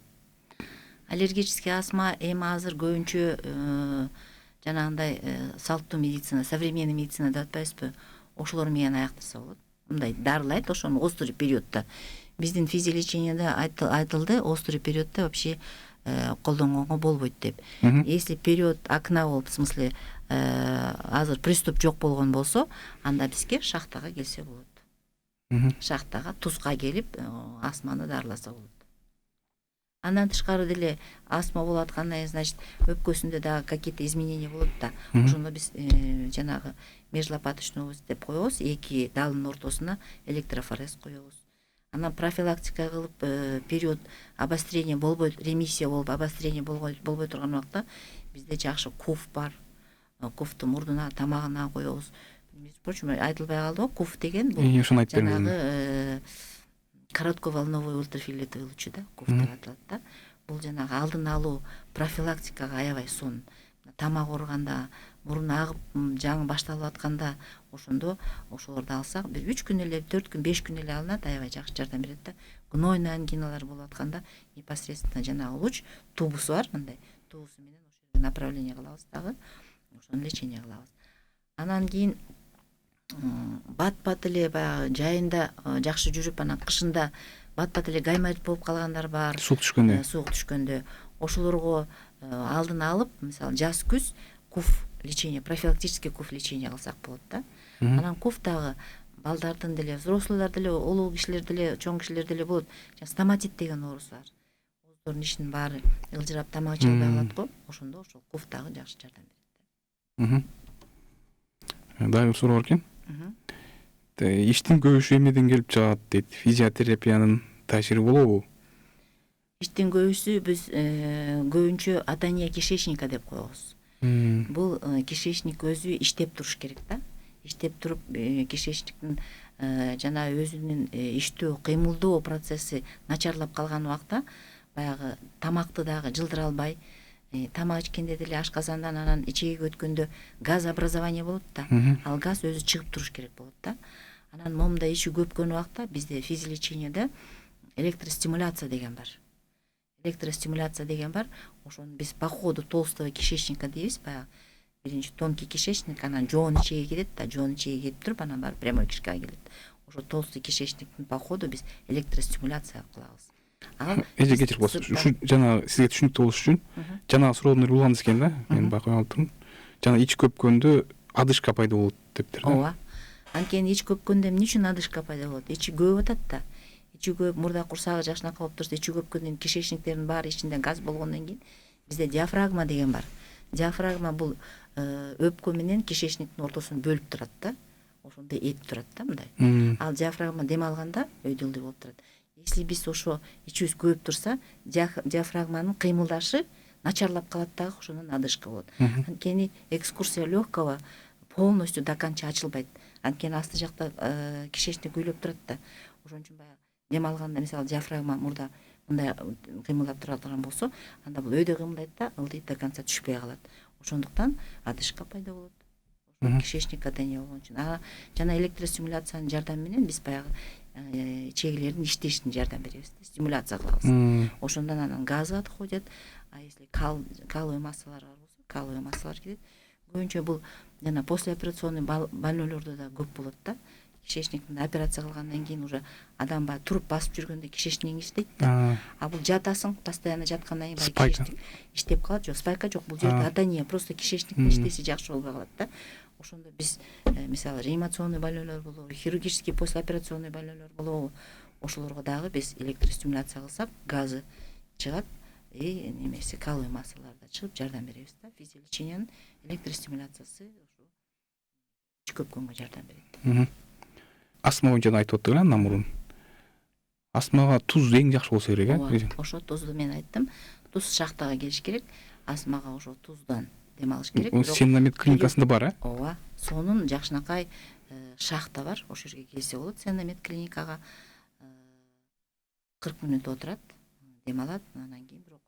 Аллергический астма эми азыр көбүнчө жанагындай салттуу медицина, современный медицина деп атпайбызбы? Ошолор менен аяктырса болот. Мындай дарылайт, ошону острый периодто. Биздин физиолечениеде айтылды, острый периодто вообще колдонгонго болбойт деп. Если период окна болуп, в смысле азыр приступ жок болгон болсо, анда бизге шахтага келсе болот. Шахтага, тузга келип, астманы дарыласа болот. Андан тышкары деле астма болуп аткандан кийин, значит, өпкөсүндө дагы какие-то изменения болот да. Ошондо биз жанагы межлопаточный узел деп коебуз, эки далдын ортосуна электрофорез коебуз. Анан профилактика кылып, период обострение болбой, ремиссия болуп, обострение болбой турган убакта бизде жакшы куф бар. Куфту мурдуна, тамагына коебуз. Впрочем, айтылбай калды го, куф деген бул жанагы коротковолновой ультрафиолетовый лучи да, куф деп аталат да. Бул жанагы алдын алуу, профилактикага аябай сонун. Тамак ооруганда, мурун агып, жаңы башталып атканда, ошондо ошолорду алсак, бир 3 күн эле, 4 күн, 5 күн эле алынат, аябай жакшы жардам берет да. Гнойный ангиналар болуп атканда, непосредственно жанагы луч тубусу бар, мындай тубусу менен ошол направление кылабыз дагы, ошону лечение кылабыз. Анан кийин бат эле баягы жайында жакшы жүрүп, анан кышында бат эле гайморит болуп калгандар бар. Суук түшкөндө. Ошолорго алдын алып, мисалы жаз күз куф лечение, профилактический куф лечение кылсак болот да. Анан куф дагы балдардын деле, взрослыйлар деле, улуу кишилер деле, чоң кишилер деле болот. Стоматит деген оорусу бар. Ооздордун ичинин баары ылжырап тамак иче албай калат го. Ошондо ошол куф дагы жакшы жардам берет да. Дагы бир суроо бар экен. Иштин көбүшү эмнеден келип чыгат дейт? Физиотерапиянын таасири болобу? Иштин көбүсү биз көбүнчө атония кишечника деп коебуз. Бул кишечник өзү иштеп туруш керек да. Иштеп туруп кишечниктин жана өзүнүн иштөө, кыймылдоо процесси начарлап калган убакта баягы тамакты дагы жылдыра албай, тамак ичкенде деле ашказандан анан ичеги өткөндө газ образование болот да. Ал газ өзү чыгып туруш керек болот да. Анан момундай ичи көпкөн убакта бизде физиолечениеде электростимуляция деген бар. Электростимуляция деген бар. Ошону биз по ходу толстого кишечника дейбиз, баягы биринчи тонкий кишечник, анан жоон ичеги кирет да, жоон ичеги кирип туруп, анан барып прямой кишкага келет. Ошо толстый кишечниктин по ходу биз электростимуляция кылабыз. Эже кечирип коесуз. Ушу жана сизге түшүнүктүү болуш үчүн жана суроодун улгандыс экен да. Мен байкай алыптым. Жана ич көпкөндө адышка пайда болот дептир да. Ооба. Анткени ич көпкөндө эмне үчүн адышка пайда болот? Ичи көөп атат да. Ичи көөп, мурда курсагы жакшынака болуп турса, ичи көпкөндөн кишечниктердин баары ичинде газ болгондон кийин бизде диафрагма деген бар. Диафрагма бул өпкө менен кишечниктин ортосун бөлүп турат да. Ошондо этип турат да мындай. Ал диафрагма дем алганда өйдөлдүү болуп турат. если биз ошо ичибиз көбүп турса, диафрагманын кыймылдашы начарлап калат дагы, ошондон одышка болот. Анткени экскурсия легкого полностью до конца ачылбайт. Анткени асты жакта кишечник көйлөп турат да. Ошон үчүн баягы дем алганда, мисалы диафрагма мурда мындай кыймылдап турган болсо, анда бул өйдө кыймылдайт да, ылдыйт до конца түшпөй калат. Ошондуктан одышка пайда болот. Кишечник катание болгон үчүн. Жана электростимуляциянын жардамы менен биз баягы ичегилердин иштешине жардам беребиз, стимуляция кылабыз. Ошондон анан газы отходят. А если каловый массалар болсо, каловый массалар кетет. Көбүнчө бул жана послеоперационный больнойлордо да көп болот да. Кишечниктин операция кылгандан кийин уже адам баягы туруп басып жүргөндө кишечник иштейт да. А бул жатасың, постоянно жаткандан кийин баягы кишечник иштеп калат. Жок, спайка жок, бул жерде атания, просто кишечниктин иштеси жакшы болбой калат да. Ошондо биз мисалы реанимационный больнойлор болобу, хирургический послеоперационный больнойлор болобу, ошолорго дагы биз электростимуляция кылсак, газы чыгат и немеси каловый массалар да чыгып жардам беребиз да. Физиолечениянын электростимуляциясы ошо көпкөнгө жардам берет. Астма боюнча айтып өттүк андан мурун. Астмага туз эң жакшы болсо керек, э? Ошо тузду мен айттым. Туз шахтага келиш керек. Астмага ошо туздан дем алыш керек. Сенамед клиникасында бар, э? Ооба. Сонун жакшынакай шахта бар. Ошол жерге келсе болот. Сенамед клиникага 40 мүнөт отурат, дем алат. Анан кийин бирок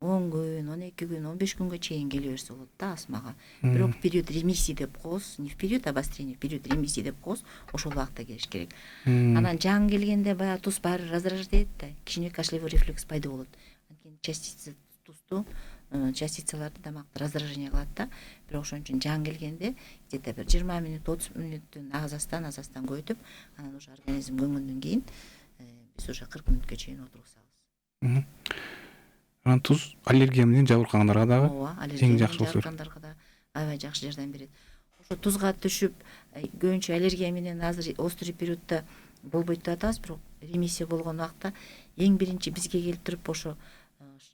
10 күн, 12 күн, 15 күнгө чейин келе берсе болот да астмага. Бирок период ремиссии деп коебуз, не в период обострения, период ремиссии деп коебуз, ошол убакта келиш керек. Анан жаңы келгенде баягы туз баары раздражает да, кичине кашлевой рефлекс пайда болот. Анткени частица тузду, частицаларды тамакты раздражение кылат да. Бирок ошон үчүн жаңы келгенде где-то бир 20 мүнөт, 30 мүнөттөн азастан көйүтүп, анан уже организм көнгөндөн кийин биз уже 40 мүнөткө чейин отургузабыз. Анан туз аллергия менен жабыркагандарга дагы эң жакшы болсо, жабыркагандарга да аябай жакшы жардам берет. Ошо тузга түшүп, көбүнчө аллергия менен азыр острый периодда болбойт деп атабыз, бирок ремиссия болгон убакта эң биринчи бизге келип туруп ошо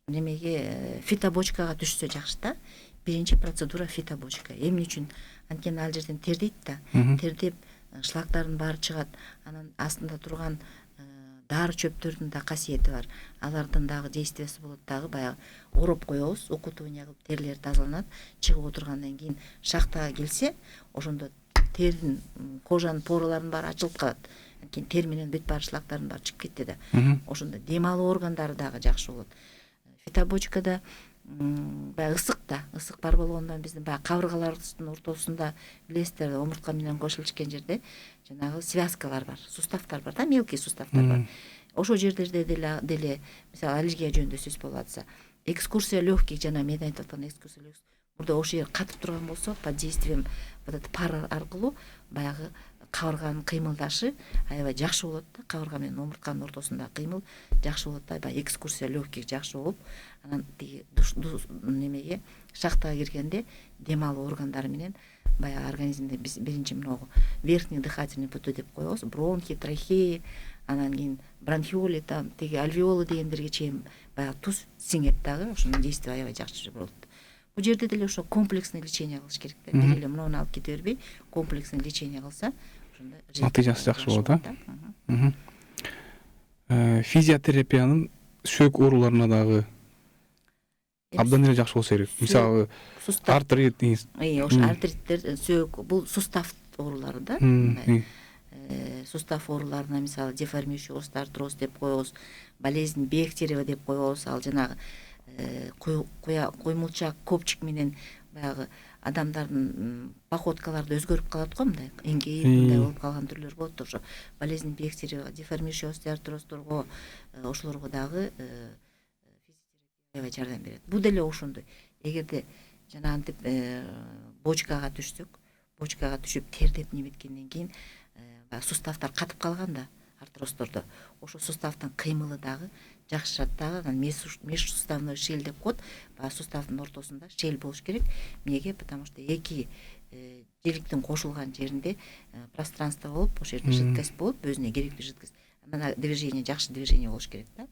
немеге фитобочкага түшсө жакшы да. Биринчи процедура фитобочка. Эмне үчүн? Анткени ал жерден тердейт да. Тердеп шлактардын баары чыгат. Анан астында турган дары чөптөрдүн да касиети бар. Алардын дагы действиясы болот дагы, баягы ороп коебуз, укутывание кылып терилер тазаланат. Чыгып отургандан кийин шахтага келсе, ошондо тердин, кожанын пораларынын баары ачылып калат. Анткени тер менен бүт баары шлактардын баары чыгып кетти да. Ошондо дем алуу органдары дагы жакшы болот. Фитобочкада баягы ысык бар болгондон биздин баягы кабыргаларыбыздын ортосунда билесиздер, омуртка менен кошулушкан жерде жанагы связкалар бар, суставтар бар да, мелкий суставтар бар. Ошол жерлерде деле мисалы аллергия жөнүндө сөз болуп атса, экскурсия легких, жана мен айтып аткан экскурсия легких, мурда ошол жер катып турган болсо, под действием вот этот пар аркылуу баягы кабырганын кыймылдашы аябай жакшы болот да. Кабырга менен омуртканын ортосунда кыймыл жакшы болот да. Баягы экскурсия легких жакшы болуп, анан тиги немеге шахтага киргенде дем алуу органдары менен баягы организмде биз биринчи могу верхний дыхательный пути деп коебуз, бронхи, трахея, анан кийин бронхиоли, там тиги альвеолы дегендерге чейин баягы туз сиңет дагы, ошонун действия аябай жакшы болот. Бул жерде деле ошо комплексный лечение кылыш керек да. Бир эле муну алып кете бербей, комплексный лечение кылса, ошондо натыйжасы жакшы болот да. Физиотерапиянын сөөк ооруларына дагы абдан эле жакшы болсо керек. Мисалы артрит, ошо артриттер, сөөк, бул сустав оорулары да. Сустав ооруларына мисалы деформирующий остеоартроз деп коебуз, болезнь Бехтерева деп коебуз, ал жанагы коймулчак копчик менен баягы адамдардын походкаларды өзгөрүп калат го, мындай эңкейип мындай болуп калган түрлөр болот. Ошо болезнь Бехтерева, деформирующий остеоартрозторго, ошолорго дагы физиотерапия жардам берет. Бул деле ошондой. Эгерде жанагынтип бочкага түшсөк, бочкага түшүп тердеп неметкенден кийин суставтар катып калган да артрозтордо. Ошо суставдын кыймылы дагы жакшырат дагы. Межсуставной щель деп коет. Баягы суставдын ортосунда щель болуш керек. Эмнеге? Потому что эки желиктин кошулган жеринде пространство болуп, ошол жерде жидкость болуп, өзүнө керектүү жидкость. Анан движение, жакшы движение болуш керек да.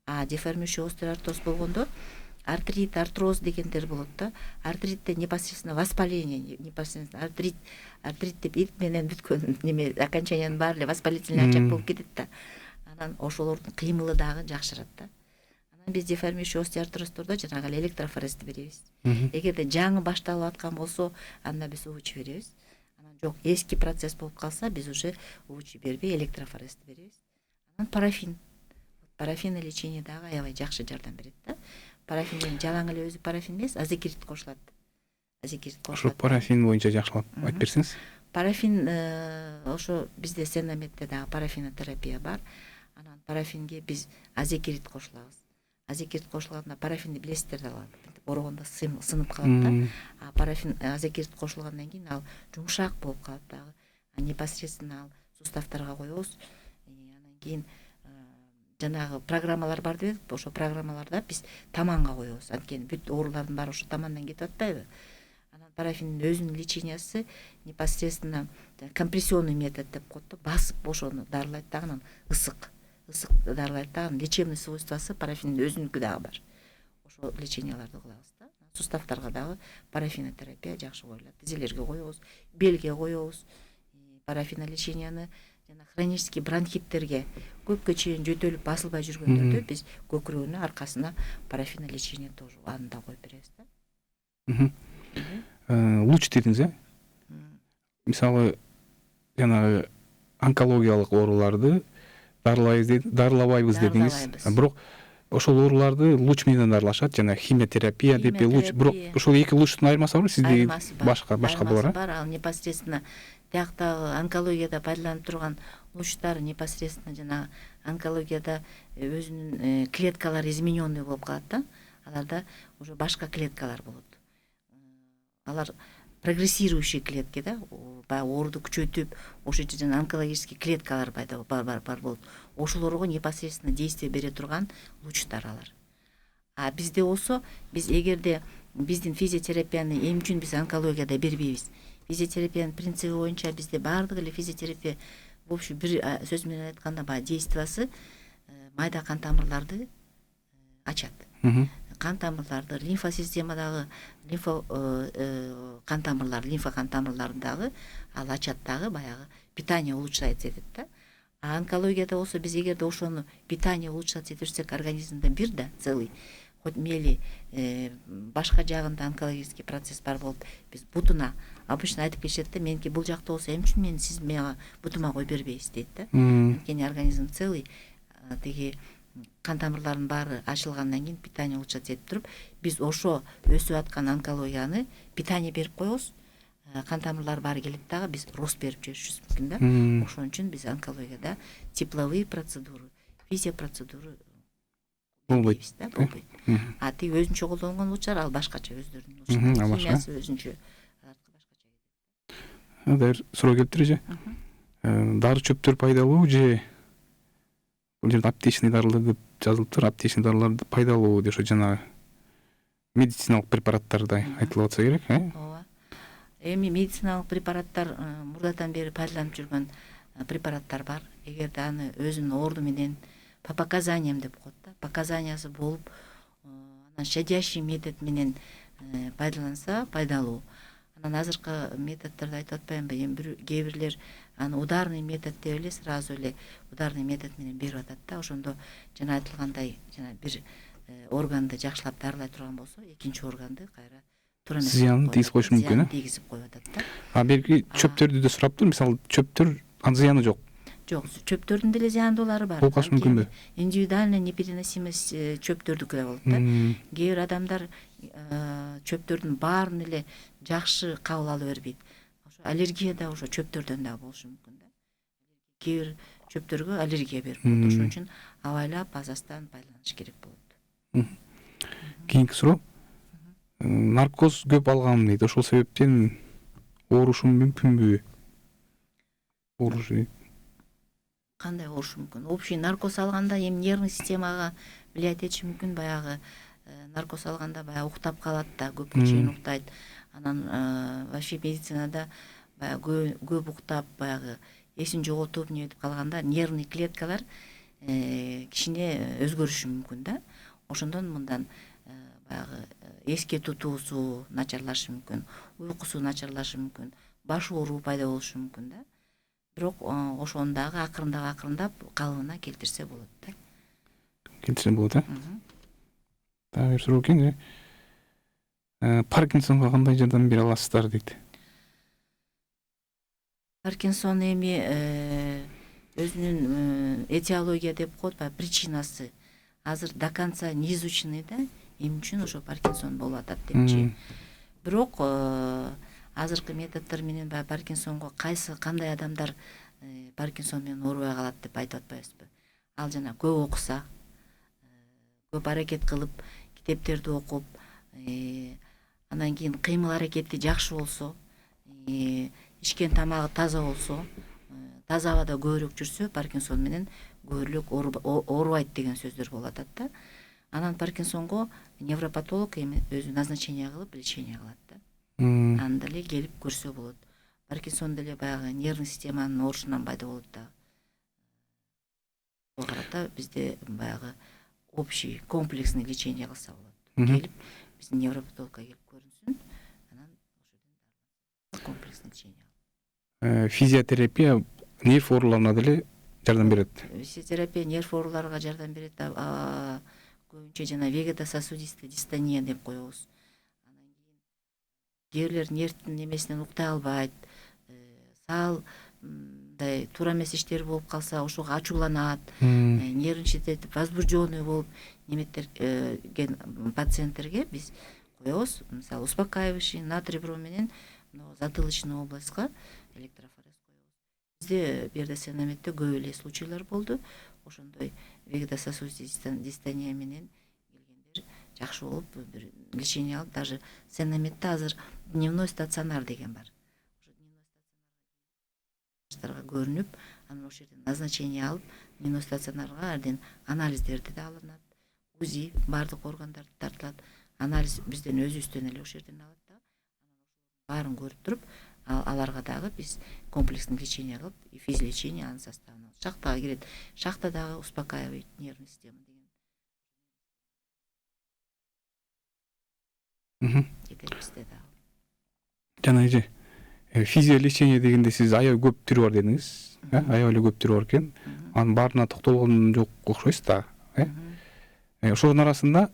А деформирующий остеоартроз болгондо артрит, артроз дегендер болот да. Артритте непосредственно воспаление, непосредственно артрит деп ит менен бүткөн неме окончаниянын баары эле воспалительный очаг болуп кетет да. анан ошолордун кыймылы дагы жакшырат да. Анан биз деформирующий остеоартроздордо жанагы эле электрофорезди беребиз. Эгерде жаңы башталып аткан болсо, анда биз УВЧ беребиз. Анан жок, эски процесс болуп калса, биз уже УВЧ бербей электрофорезди беребиз. Анан парафин. Парафин лечение дагы аябай жакшы жардам берет да. Парафин жалаң эле өзү парафин эмес, азекирит кошулат. Азекирит Ошо кошулат. парафин боюнча жакшылап айтып берсеңиз. Парафин ошо бизде Сенаметте дагы парафинотерапия бар. Анан парафинге биз азекирит кошулабыз. Азекирит кошулганда парафинди билесиздер да, орогондо сынып калат да. А парафин азекирит кошулгандан кийин ал жумшак болуп калат дагы. Непосредственно ал суставтарга коебуз. Анан кийин жанагы программалар бар дебек, ошо программаларда биз таманга коебуз. Анткени бүт оорулардын баары ошо тамандан кетип атпайбы? Анан парафиндин өзүнүн лечениясы непосредственно компрессионный метод деп коет да, басып ошону дарылайт дагы, анан ысык дарылайт дагы. Лечебный свойствосы парафиндин өзүнүкү дагы бар. Ошо леченияларды кылабыз да. Суставтарга дагы парафинотерапия жакшы коюлат. Тизелерге коебуз, белге коебуз. Парафинолеченияны жана хронический бронхиттерге көпкө чейин жөтөлүп басылбай жүргөндөрдө биз көкүрөгүнө, аркасына парафинолечение тоже аны да коюп беребиз да. Луч дедиңиз, э? Мисалы, жанагы онкологиялык ооруларды дарылабайбыз дедиңиз. Бирок ошол ооруларды луч менен дарылашат, жана химиотерапия деп луч. Бирок ошол эки лучтун айырмасы барбы? Сизде башка бар, бар. Ал непосредственно тияктагы онкологияда пайдаланып турган лучтар непосредственно жана онкологияда өзүнүн клеткалары измененный болуп калат да. Аларда уже башка клеткалар болот. Алар прогрессирующий клетки да, баягы ооруду күчөтүп, ошол жерден онкологический клеткалар пайда бар болот. Ошолорго непосредственно действие бере турган лучтар алар. А бизде болсо, биз эгерде биздин физиотерапияны эмчүн биз онкологияда бербейбиз. Физиотерапиянын принциби боюнча бизде баардык эле физиотерапия в общем бир сөз менен айтканда баягы действиясы майда кан тамырларды ачат. Кан тамырларды, лимфа системадагы кан тамырларын дагы ал ачат дагы, баягы питание улучшается этет да. А онкологияда болсо биз эгерде ошону питание улучшаться этирсек организмде бир да целый, хоть мели башка жагында онкологический процесс бар болуп, биз бутуна обычно айтып келишет да, меники бул жакта болсо эмчүн сиз мага бутума кой бербейсиз дейт да. Анткени организм целый, тиги кан тамырлардын баары ачылгандан кийин питание улучшаться этип туруп, биз ошо өсүп аткан онкологияны питание берип коебуз. Кан тамырлары баары келет дагы, биз рост берип жиберишибиз мүмкүн да. Ошон үчүн биз онкологияда тепловые процедуры, физиопроцедуры болбойт да, болбойт. А тиги өзүнчө колдонгон лучтар ал башкача, өздөрүнүн химиясы өзүнчө башкача. Дайыр суроо келиптир же. Дары чөптөр пайдалуу же бул жерде аптечный дарылар деп жазылыптыр. Аптечный дарылар пайдалуу деп ошо жана медициналык препараттарды айтылып атса керек, Ооба. Эми медициналык препараттар мурдадан бери пайдаланып жүргөн препараттар бар. Эгерде аны өзүнүн орду менен по показаниям деп коет да, показаниясы болуп, анан щадящий метод менен пайдаланса пайдалуу. Анан азыркы методдорду айтып атпаймынбы, эми кээ бирлер аны ударный метод деп эле сразу эле ударный метод менен берип атат да. Ошондо жана айтылгандай, жана бир органды жакшылап дарылай турган болсо, экинчи органды кайра туура эмес зыянын тийгизип коюшу мүмкүн, тийгизип коюп атат да. А берги чөптөрдү да сураптыр. Мисалы, чөптөр зыяны жок. Жок, чөптөрдүн деле зыяндуулары бар. Болуп калышы мүмкүнбү? Индивидуальная непереносимость чөптөрдүкү да болот да. Кээ бир адамдар чөптөрдүн баарын эле жакшы кабыл ала бербейт. Ошо аллергия да ошо чөптөрдөн да болушу мүмкүн да. Кээ бир чөптөргө аллергия берип коет. Ошон үчүн абайлап азастан пайдаланыш керек болот. Кийинки суроо. Наркоз көп алгам дейт. Ошол себептен оорушум мүмкүнбү? Кандай оорушу мүмкүн? Общий наркоз алганда эми нервный системага влиять этиши мүмкүн. Баягы наркоз алганда баягы уктап калат да, көпкө чейин уктайт. Анан вообще медицинада баягы көп уктап, баягы эсин жоготуп неметип калганда нервный клеткалар кичине өзгөрүшү мүмкүн да. Ошондон мындан баягы эске тутуусу начарлашы мүмкүн, уйкусу начарлашы мүмкүн, баш ооруу пайда болушу мүмкүн да. бирок ошону дагы акырындап калыбына келтирсе болот да. Келтирсе болот, Дагы бир суроо экен. Паркинсонго кандай жардам бере аласыздар дейт. Паркинсон эми өзүнүн этиология деп коет, причинасы азыр до конца не изучены да, эмне үчүн ошо Паркинсон болуп атат депчи. Бирок азыркы методдор менен баягы Паркинсонго кандай адамдар Паркинсон менен оорубай калат деп айтып атпайбызбы? Ал жана көп окуса, көп аракет кылып, китептерди окуп, анан кийин кыймыл аракети жакшы болсо, ичкен тамагы таза болсо, таза абада көбүрөөк жүрсө, Паркинсон менен көбүрөөк оорубайт деген сөздөр болуп атат да. Анан Паркинсонго невропатолог эми өзү назначение кылып лечение кылат да. Аны деле келип көрсө болот. Паркинсон деле баягы нервный системанын оорушунан пайда болот да. Ошого карата бизде баягы общий комплексный лечение кылса болот. Келип биздин невропатологко келип көрүнсүн, анан ошодон комплексный лечение. Физиотерапия нерв ооруларына деле жардам берет. Физиотерапия нерв ооруларга жардам берет. Көбүнчө жана вегетососудистый дистония деп коебуз. Анан кийин кээ бирлер нервтин немесинен уктай албайт, сал мындай туура эмес иштер болуп калса ошого ачууланат, нервничать этип, возбужденный болуп неметтерген пациенттерге биз коебуз, мисалы успокаивающий, натрий бром менен затылочный областька электрофорез коебуз. Бизде бул жерде Сен-Наметте көп эле случайлар болду. Ошондой вегетососудистый дистония менен келгендер жакшы болуп, бир лечение алып, даже Сен-Наметте азыр дневной стационар деген бар. Ошо дневной стационарга көрүнүп, анан ошол жерден назначение алып, дневной стационарга арден анализдерди да алынат, УЗИ, баардык органдарды тартылат, анализ бизден өзүбүздөн эле ошол жерден алат да. Баарын көрүп туруп, аларга дагы биз комплексный лечение кылып, физлечение анын составына шахтага кирет. Шахта дагы успокаивает нервный система деген. Кетет бизде дагы. Жана физиолечение дегенде сиз аябай көп түрү бар дедиңиз, аябай эле көп түрү бар экен. Анын баарына токтолгон жок окшойсуз да, Ошонун арасында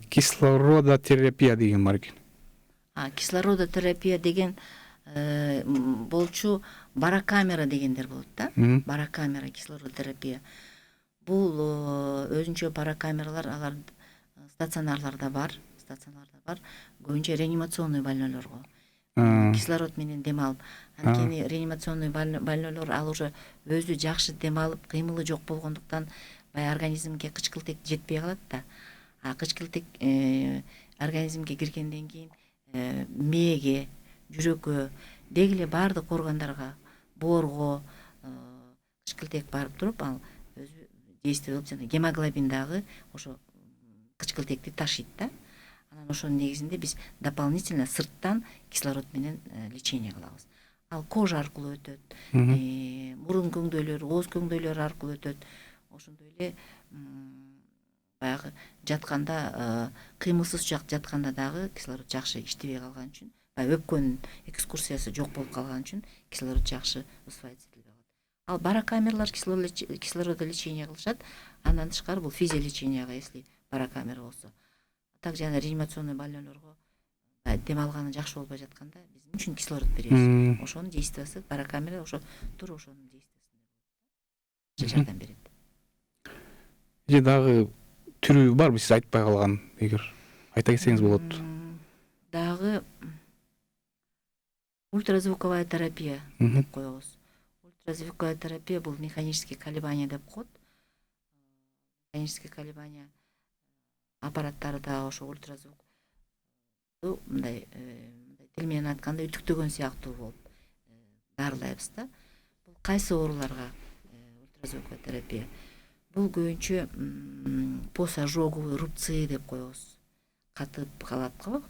кислородотерапия деген бар экен. Кислородотерапия деген болчу барокамера дегендер болот да. Барокамера кислородотерапия. Бул өзүнчө барокамералар алар стационарларда бар. Көбүнчө реанимационный больнойлорго кислород менен дем алып, анткени реанимационный больнойлор ал уже өзү жакшы дем алып, кыймылы жок болгондуктан баягы организмге кычкылтек жетпей калат да. Кычкылтек организмге киргенден кийин мээге, жүрөккө, деги эле баардык органдарга, боорго кычкылтек барып туруп, ал өзү действие кылып, жана гемоглобин дагы ошо кычкылтекти ташыйт да. Анан ошонун негизинде биз дополнительно сырттан кислород менен лечение кылабыз. Ал кожа аркылуу өтөт, мурун көңдөйлөр, ооз көңдөйлөр аркылуу өтөт. Ошондой эле баягы жатканда, кыймылсыз жатканда дагы кислород жакшы иштебей калган үчүн, өпкөнүн экскурсиясы жок болуп калган үчүн кислород жакшы усваиваться этилбей калат. Ал барокамерлар кислородолечение кылышат. Андан тышкары бул физиолеченияга, если барокамера болсо. Так жана реанимационный больнойлорго дем алганы жакшы болбой жатканда биз эмне үчүн кислород беребиз? Ошонун действиясы барокамера ошо туура ошонун действиясында жардам берет. Дагы түрү барбы сиз айтпай калган, эгер айта кетсеңиз болот. Дагы ультразвуковая терапия деп коебуз. Ультразвуковая терапия бул механические колебания деп коет. Механические колебания аппараттары дагы ошо ультразвук мындай тил менен айтканда үтүктөгөн сыяктуу болуп дарылайбыз да. Бул кайсы ооруларга ультразвуковая терапия? Бул көбүнчө посожоговый рубцы деп коебуз. Катып калат го,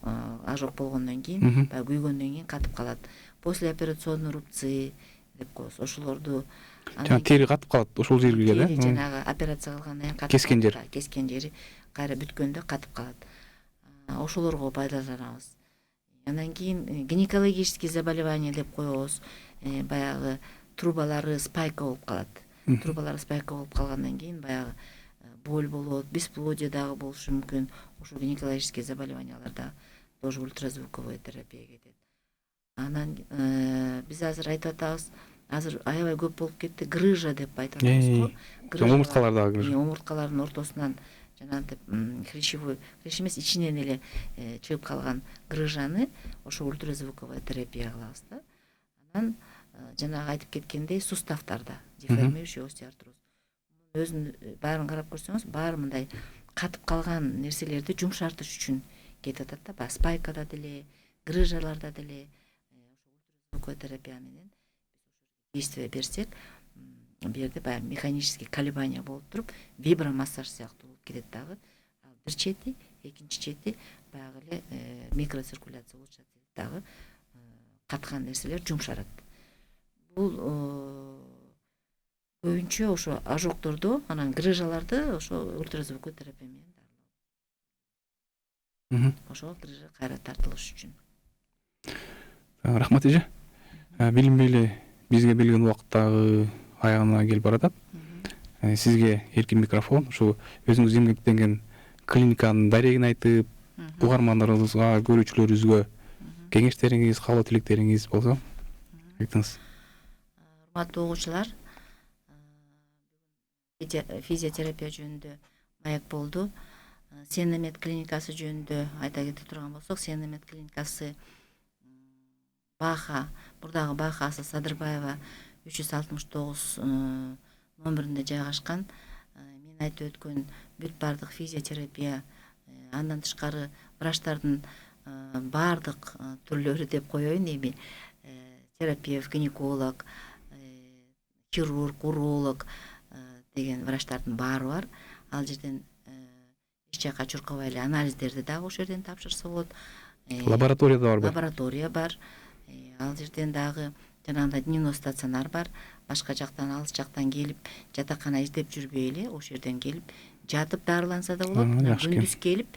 ожог болгондон кийин, күйгөндөн кийин катып калат. Послеоперационный рубцы деп коебуз. Ошолорду тери катып калат ошол жерге да. Жанагы операция кылгандан кийин кескен жери кайра бүткөндө катып калат. Ошолорго пайдаланабыз. Андан кийин гинекологический заболевание деп коебуз. Баягы трубалары спайка болуп калат. Трубалары спайка болуп калгандан кийин баягы боль болот, бесплодие дагы болушу мүмкүн. Ошо гинекологический заболеванияларда тоже ультразвуковой терапия кетет. Анан биз азыр айтып атабыз, азыр аябай көп болуп кетти, грыжа деп айтып атабыз го. Омурткалардагы грыжа. Омурткалардын ортосунан жанагынтип хрящевой, хрящ эмес, ичинен эле чыгып калган грыжаны ошо ультразвуковой терапия кылабыз да. Анан жанагы айтып кеткендей суставтарда деформирующий остеоартроз. Өзүн баарын карап көрсөңүз, баары мындай катып калган нерселерди жумшартыш үчүн кетип атат да. Баягы спайкада деле, грыжаларда деле ультразвуковой терапия менен действие берсек, бул жерде баягы механический колебания болуп туруп, вибромассаж сыяктуу болуп кетет дагы. Бир чети, экинчи чети баягы эле микроциркуляция улучшат дагы, каткан нерселер жумшарат. Бул көбүнчө ошо ожогдорду, анан грыжаларды ошо ультразвуковой терапия менен дарылоо. Ошо грыжа кайра тартылыш үчүн. Рахмат эже. Билинбей эле бизге берилген убакыт дагы аягына келип баратат. Сизге эркин микрофон, ушу өзүңүз эмгектенген клиниканын дарегин айтып, угармандарыбызга, көрүүчүлөрүбүзгө кеңештериңиз, каалоо тилектериңиз болсо айтыңыз. Урматтуу угуучулар, физиотерапия жөнүндө маек болду. Сенемет клиникасы жөнүндө айта кете турган болсок, Сенемет клиникасы Баха, бурдагы Баха Аса Садырбаева 369 номеринде жайгашкан. Мен айтып өткөн бүт бардык физиотерапия, андан тышкары врачтардын бардык түрлөрү деп коеюн эми. Терапевт, гинеколог, хирург, уролог деген врачтардын баары бар. Ал жерден эч жака чуркабай эле анализдерди дагы ошол жерден тапшырса болот. Лаборатория да барбы? Лаборатория бар. Ал жерден дагы жанагындай дневной стационар бар. Башка жактан, алыс жактан келип, жатакана издеп жүрбөй эле ошол жерден келип, жатып дарыланса да болот. Күндүз келип,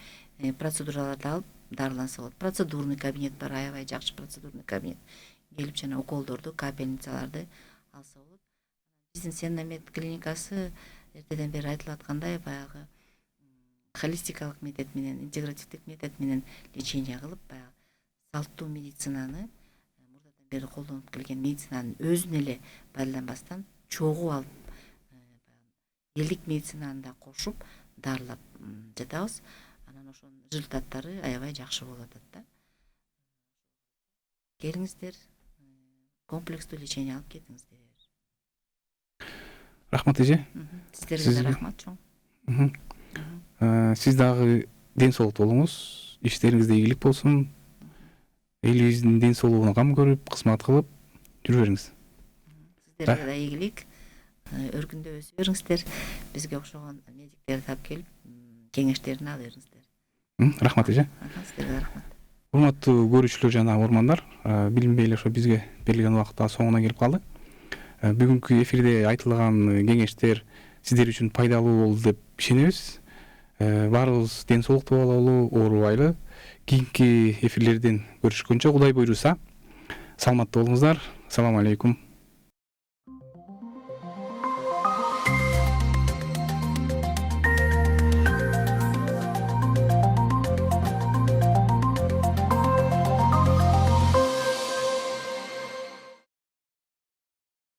процедураларды алып дарыланса болот. Процедурный кабинет бар, аябай жакшы процедурный кабинет. Келип жана уколдорду, капельницаларды алса болот. Биздин Сенемет клиникасы эртеден бери айтылып аткандай баягы холистикалык метод менен, интегративдик метод менен лечение кылып, баягы салттуу медицинаны, мурдадан бери колдонуп келген медицинанын өзүн эле байланбастан чогуу алып, элдик медицинаны да кошуп дарылап жатабыз. Анан ошонун результаттары аябай жакшы болуп атат да. Келиңиздер, комплекстүү лечение алып кетиңиздер. Рахмат эже. Сиздерге да рахмат чоң. Сиз дагы ден соолуктуу болуңуз, иштериңизде ийгилик болсун. Элибиздин ден соолугуна кам көрүп, кызмат кылып жүрө бериңиз. Сиздерге да ийгилик, өркүндөп өсө бериңиздер. Бизге окшогон медиктерди тап келип, кеңештерин ала бериңиздер. Рахмат эже. Сиздерге да рахмат. Урматтуу көрүүчүлөр жана угармандар, билинбей эле ошо бизге берилген убакыт соңуна келип калды. Бүгүнкү эфирде айтылган кеңештер сиздер үчүн пайдалуу болду деп ишенебиз. Баарыбыз ден соолуктуу бололу, оорубайлы. Кийинки эфирлерден көрүшкөнчө Кудай буйруса, саламатта болуңуздар. Салам алейкум.